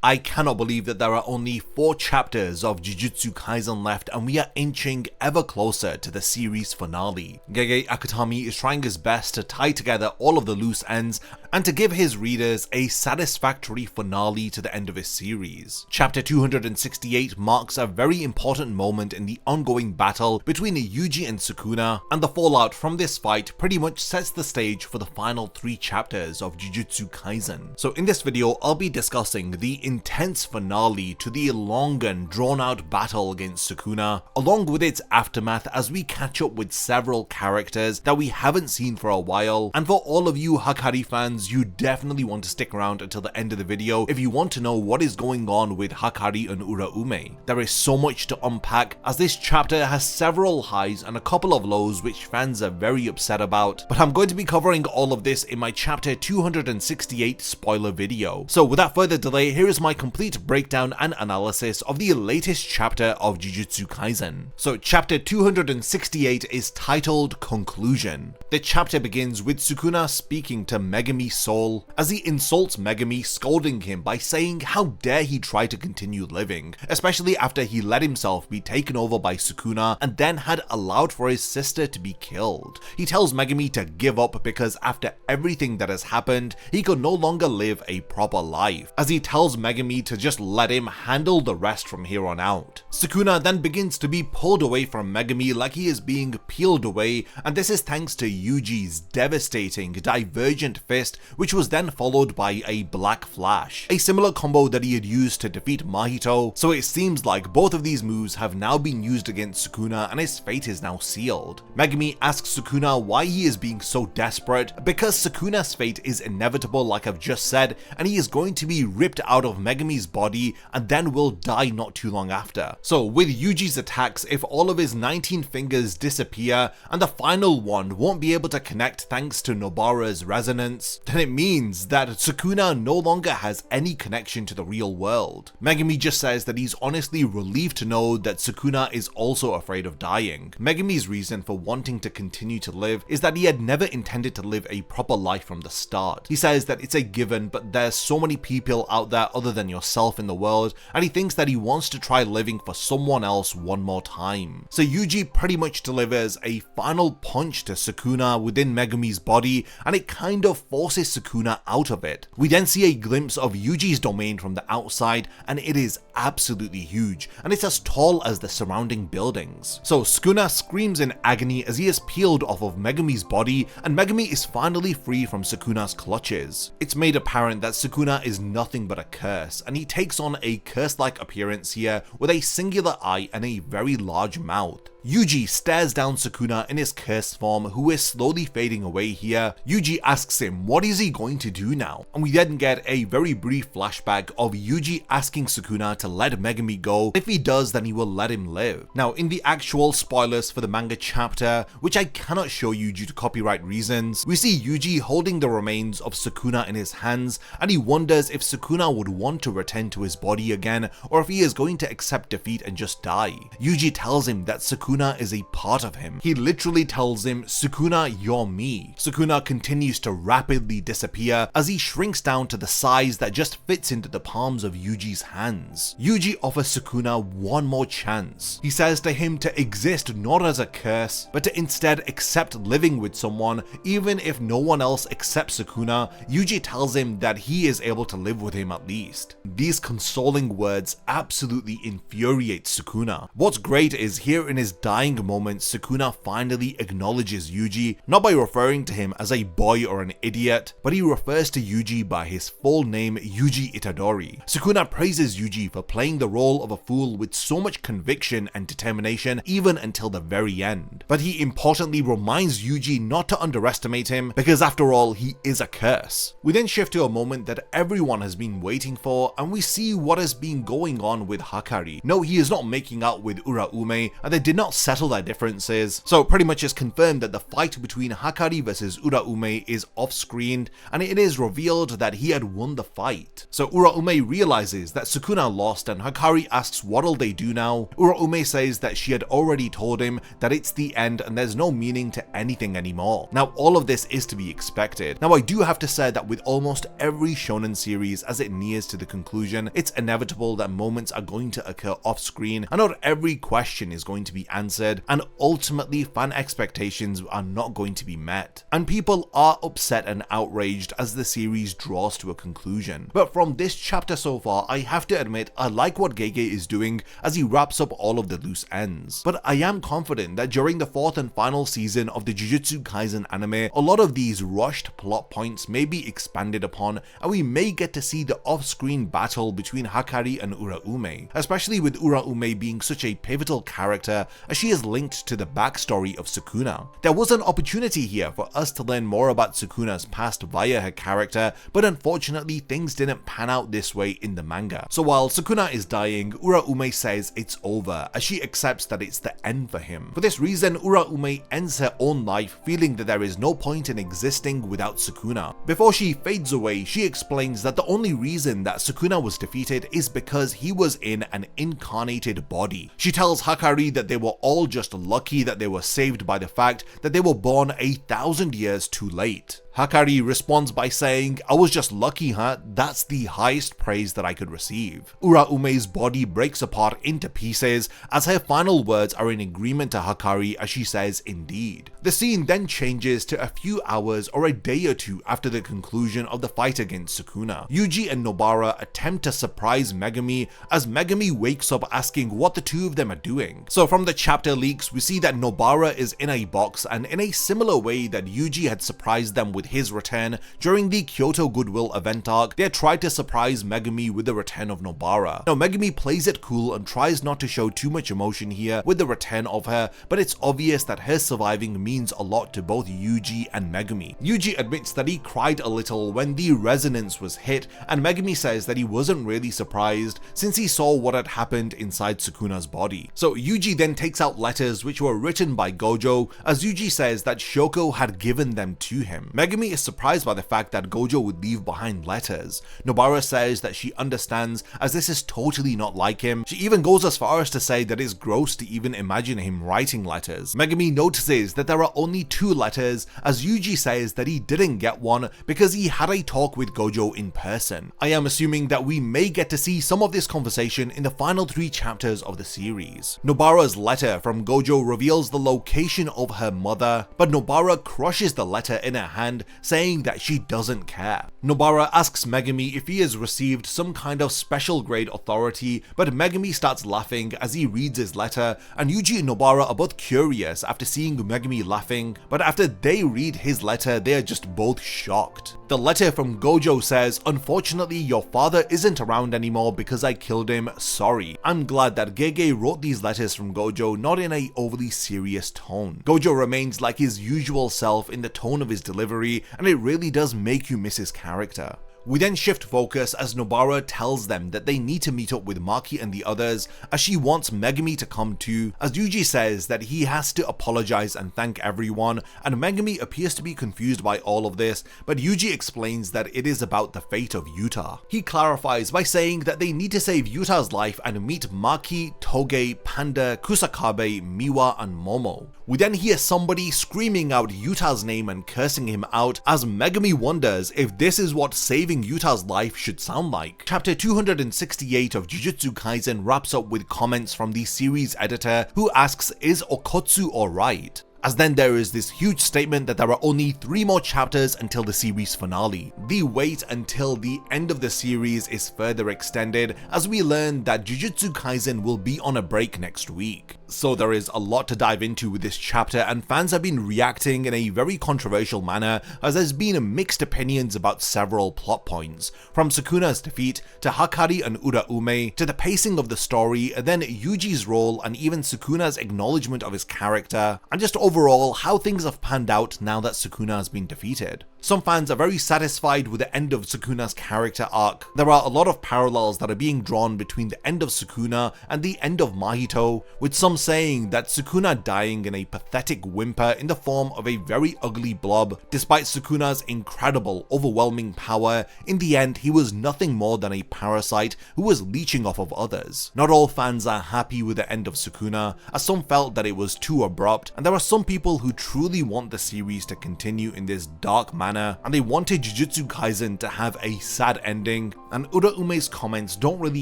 I cannot believe that there are only 4 chapters of Jujutsu Kaisen left and we are inching ever closer to the series finale. Gege Akutami is trying his best to tie together all of the loose ends and to give his readers a satisfactory finale to the end of his series. Chapter 268 marks a very important moment in the ongoing battle between Yuji and Sukuna, and the fallout from this fight pretty much sets the stage for the final 3 chapters of Jujutsu Kaisen. So in this video, I'll be discussing the intense finale to the long and drawn out battle against Sukuna, along with its aftermath as we catch up with several characters that we haven't seen for a while. And for all of you Hakari fans, you definitely want to stick around until the end of the video if you want to know what is going on with Hakari and Uraume. There is so much to unpack as this chapter has several highs and a couple of lows which fans are very upset about, but I'm going to be covering all of this in my chapter 268 spoiler video. So without further delay, here is my complete breakdown and analysis of the latest chapter of Jujutsu Kaisen. So chapter 268 is titled Conclusion. The chapter begins with Sukuna speaking to Megumi's soul as he insults Megumi, scolding him by saying how dare he try to continue living, especially after he let himself be taken over by Sukuna and then had allowed for his sister to be killed. He tells Megumi to give up because after everything that has happened, he could no longer live a proper life, as he tells Megumi to just let him handle the rest from here on out. Sukuna then begins to be pulled away from Megumi like he is being peeled away, and this is thanks to Yuji's devastating divergent fist, which was then followed by a black flash, a similar combo that he had used to defeat Mahito. So it seems like both of these moves have now been used against Sukuna and his fate is now sealed. Megumi asks Sukuna why he is being so desperate, because Sukuna's fate is inevitable like I've just said, and he is going to be ripped out of Megumi's body and then will die not too long after. So with Yuji's attacks, if all of his 19 fingers disappear and the final one won't be able to connect thanks to Nobara's resonance, then it means that Sukuna no longer has any connection to the real world. Megumi just says that he's honestly relieved to know that Sukuna is also afraid of dying. Megumi's reason for wanting to continue to live is that he had never intended to live a proper life from the start. He says that it's a given, but there's so many people out there other than yourself in the world, and he thinks that he wants to try living for someone else one more time. So Yuji pretty much delivers a final punch to Sukuna within Megumi's body, and it kind of forces Sukuna out of it. We then see a glimpse of Yuji's domain from the outside, and it is absolutely huge, and it's as tall as the surrounding buildings. So Sukuna screams in agony as he is peeled off of Megumi's body, and Megumi is finally free from Sukuna's clutches. It's made apparent that Sukuna is nothing but a curse, and he takes on a curse-like appearance here with a singular eye and a very large mouth. Yuji stares down Sukuna in his cursed form, who is slowly fading away here. Yuji asks him what is he going to do now, and we then get a very brief flashback of Yuji asking Sukuna to let Megumi go. If he does, then he will let him live. Now in the actual spoilers for the manga chapter, which I cannot show you due to copyright reasons, we see Yuji holding the remains of Sukuna in his hands, and he wonders if Sukuna would want to return to his body again, or if he is going to accept defeat and just die. Yuji tells him that Sukuna is a part of him. He literally tells him, "Sukuna, you're me." Sukuna continues to rapidly disappear as he shrinks down to the size that just fits into the palms of Yuji's hands. Yuji offers Sukuna one more chance. He says to him to exist not as a curse, but to instead accept living with someone, even if no one else accepts Sukuna. Yuji tells him that he is able to live with him at least. These consoling words absolutely infuriate Sukuna. What's great is here in his dying moments, Sukuna finally acknowledges Yuji, not by referring to him as a boy or an idiot, but he refers to Yuji by his full name, Yuji Itadori. Sukuna praises Yuji for playing the role of a fool with so much conviction and determination even until the very end. But he importantly reminds Yuji not to underestimate him, because after all, he is a curse. We then shift to a moment that everyone has been waiting for, and we see what has been going on with Hakari. No, he is not making out with Uraume, and they did not not settle their differences. So pretty much it's confirmed that the fight between Hakari versus Uraume is off-screen, and it is revealed that he had won the fight. So Uraume realizes that Sukuna lost, and Hakari asks what'll they do now. Uraume says that she had already told him that it's the end and there's no meaning to anything anymore. Now all of this is to be expected. Now I do have to say that with almost every shonen series as it nears to the conclusion, it's inevitable that moments are going to occur off screen and not every question is going to be answered, and ultimately fan expectations are not going to be met. And people are upset and outraged as the series draws to a conclusion. But from this chapter so far, I have to admit I like what Gege is doing as he wraps up all of the loose ends. But I am confident that during the fourth and final season of the Jujutsu Kaisen anime, a lot of these rushed plot points may be expanded upon, and we may get to see the off-screen battle between Hakari and Uraume, especially with Uraume being such a pivotal character as she is linked to the backstory of Sukuna. There was an opportunity here for us to learn more about Sukuna's past via her character, but unfortunately things didn't pan out this way in the manga. So while Sukuna is dying, Uraume says it's over as she accepts that it's the end for him. For this reason, Uraume ends her own life feeling that there is no point in existing without Sukuna. Before she fades away, she explains that the only reason that Sukuna was defeated is because he was in an incarnated body. She tells Hakari that they were all just lucky that they were saved by the fact that they were born 1,000 years too late. Hakari responds by saying, "I was just lucky, huh? That's the highest praise that I could receive." Uraume's body breaks apart into pieces as her final words are in agreement to Hakari as she says, "Indeed." The scene then changes to a few hours or a day or two after the conclusion of the fight against Sukuna. Yuji and Nobara attempt to surprise Megumi as Megumi wakes up asking what the two of them are doing. So from the chapter leaks, we see that Nobara is in a box, and in a similar way that Yuji had surprised them with his return during the Kyoto Goodwill event arc, they tried to surprise Megumi with the return of Nobara. Now Megumi plays it cool and tries not to show too much emotion here with the return of her, but it's obvious that her surviving means a lot to both Yuji and Megumi. Yuji admits that he cried a little when the resonance was hit, and Megumi says that he wasn't really surprised since he saw what had happened inside Sukuna's body. So Yuji then takes out letters which were written by Gojo, as Yuji says that Shoko had given them to him. Megumi is surprised by the fact that Gojo would leave behind letters. Nobara says that she understands as this is totally not like him. She even goes as far as to say that it's gross to even imagine him writing letters. Megumi notices that there are only 2 letters, as Yuji says that he didn't get one because he had a talk with Gojo in person. I am assuming that we may get to see some of this conversation in the final 3 chapters of the series. Nobara's letter from Gojo reveals the location of her mother, but Nobara crushes the letter in her hand, saying that she doesn't care. Nobara asks Megumi if he has received some kind of special grade authority, but Megumi starts laughing as he reads his letter, and Yuji and Nobara are both curious after seeing Megumi laughing, but after they read his letter, they are just both shocked. The letter from Gojo says, "Unfortunately, your father isn't around anymore because I killed him, sorry." I'm glad that Gege wrote these letters from Gojo not in a overly serious tone. Gojo remains like his usual self in the tone of his delivery, and it really does make you miss his character. We then shift focus as Nobara tells them that they need to meet up with Maki and the others as she wants Megumi to come too, as Yuji says that he has to apologize and thank everyone, and Megumi appears to be confused by all of this, but Yuji explains that it is about the fate of Yuta. He clarifies by saying that they need to save Yuta's life and meet Maki, Toge, Panda, Kusakabe, Miwa, and Momo. We then hear somebody screaming out Yuta's name and cursing him out as Megumi wonders if this is what saving Yuta's life should sound like. Chapter 268 of Jujutsu Kaisen wraps up with comments from the series editor who asks, "Is Okotsu alright?" As then there is this huge statement that there are only 3 more chapters until the series finale. The wait until the end of the series is further extended as we learn that Jujutsu Kaisen will be on a break next week. So there is a lot to dive into with this chapter, and fans have been reacting in a very controversial manner as there's been mixed opinions about several plot points, from Sukuna's defeat to Hakari and Uraume to the pacing of the story, then Yuji's role and even Sukuna's acknowledgement of his character, and just overall how things have panned out now that Sukuna has been defeated. Some fans are very satisfied with the end of Sukuna's character arc. There are a lot of parallels that are being drawn between the end of Sukuna and the end of Mahito, with some saying that Sukuna dying in a pathetic whimper in the form of a very ugly blob. Despite Sukuna's incredible, overwhelming power, in the end he was nothing more than a parasite who was leeching off of others. Not all fans are happy with the end of Sukuna, as some felt that it was too abrupt, and there are some people who truly want the series to continue in this dark manner, and they wanted Jujutsu Kaisen to have a sad ending, and Uraume's comments don't really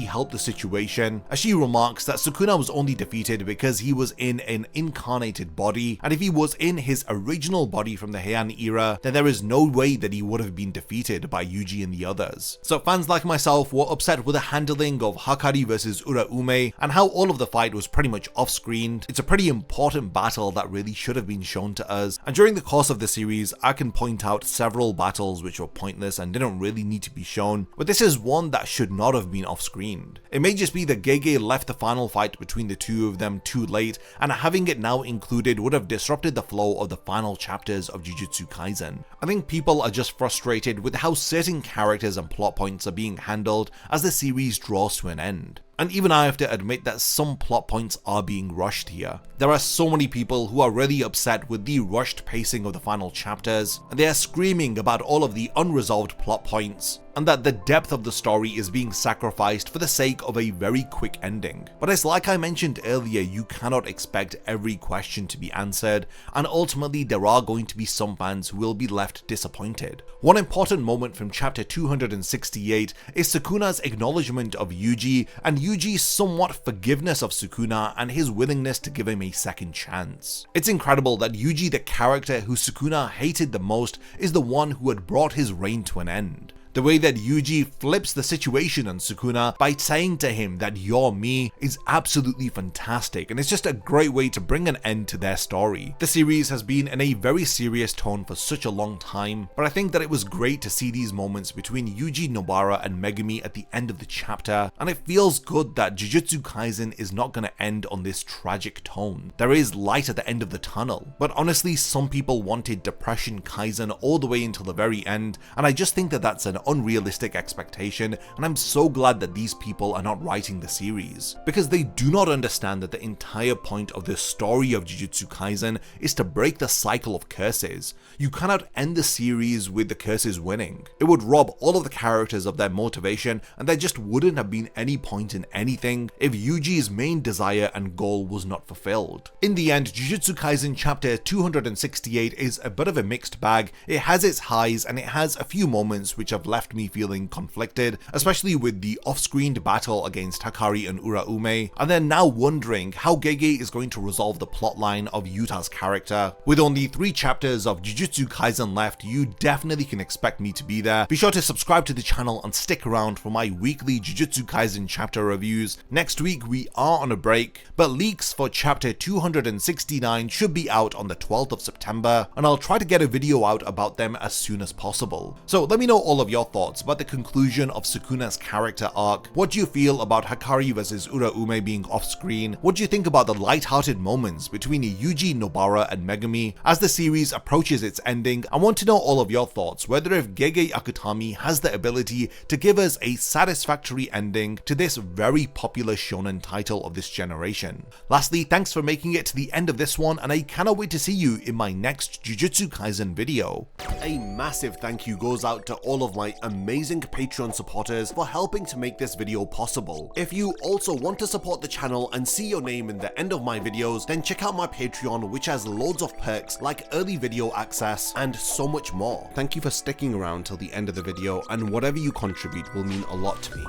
help the situation, as she remarks that Sukuna was only defeated because he was in an incarnated body, and if he was in his original body from the Heian era, then there is no way that he would have been defeated by Yuji and the others. So fans like myself were upset with the handling of Hakari versus Uraume, and how all of the fight was pretty much off-screen. It's a pretty important battle that really should have been shown to us, and during the course of the series I can point out several battles which were pointless and didn't really need to be shown, but this is one that should not have been off-screened. It may just be that Gege left the final fight between the two of them too late, and having it now included would have disrupted the flow of the final chapters of Jujutsu Kaisen. I think people are just frustrated with how certain characters and plot points are being handled as the series draws to an end. And even I have to admit that some plot points are being rushed here. There are so many people who are really upset with the rushed pacing of the final chapters, and they are screaming about all of the unresolved plot points, and that the depth of the story is being sacrificed for the sake of a very quick ending. But it's like I mentioned earlier, you cannot expect every question to be answered, and ultimately there are going to be some fans who will be left disappointed. One important moment from chapter 268 is Sukuna's acknowledgement of Yuji, and Yuji's somewhat forgiveness of Sukuna and his willingness to give him a second chance. It's incredible that Yuji, the character who Sukuna hated the most, is the one who had brought his reign to an end. The way that Yuji flips the situation on Sukuna by saying to him that "you're me" is absolutely fantastic, and it's just a great way to bring an end to their story. The series has been in a very serious tone for such a long time, but I think that it was great to see these moments between Yuji, Nobara and Megumi at the end of the chapter, and it feels good that Jujutsu Kaisen is not going to end on this tragic tone. There is light at the end of the tunnel, but honestly some people wanted Depression Kaisen all the way until the very end, and I just think that that's an unrealistic expectation, and I'm so glad that these people are not writing the series, because they do not understand that the entire point of the story of Jujutsu Kaisen is to break the cycle of curses. You cannot end the series with the curses winning. It would rob all of the characters of their motivation, and there just wouldn't have been any point in anything if Yuji's main desire and goal was not fulfilled. In the end, Jujutsu Kaisen Chapter 268 is a bit of a mixed bag. It has its highs and it has a few moments which have left me feeling conflicted, especially with the off-screen battle against Hakari and Uraume, and then now wondering how Gege is going to resolve the plotline of Yuta's character. With only 3 chapters of Jujutsu Kaisen left, you definitely can expect me to be there. Be sure to subscribe to the channel and stick around for my weekly Jujutsu Kaisen chapter reviews. Next week we are on a break, but leaks for chapter 269 should be out on the 12th of September, and I'll try to get a video out about them as soon as possible. So let me know all of your thoughts about the conclusion of Sukuna's character arc. What do you feel about Hakari versus Uraume being off-screen? What do you think about the light-hearted moments between Yuji, Nobara and Megumi? As the series approaches its ending, I want to know all of your thoughts, whether if Gege Akutami has the ability to give us a satisfactory ending to this very popular shonen title of this generation. Lastly, thanks for making it to the end of this one, and I cannot wait to see you in my next Jujutsu Kaisen video. A massive thank you goes out to all of my amazing Patreon supporters for helping to make this video possible. If you also want to support the channel and see your name in the end of my videos, then check out my Patreon, which has loads of perks like early video access and so much more. Thank you for sticking around till the end of the video, and whatever you contribute will mean a lot to me.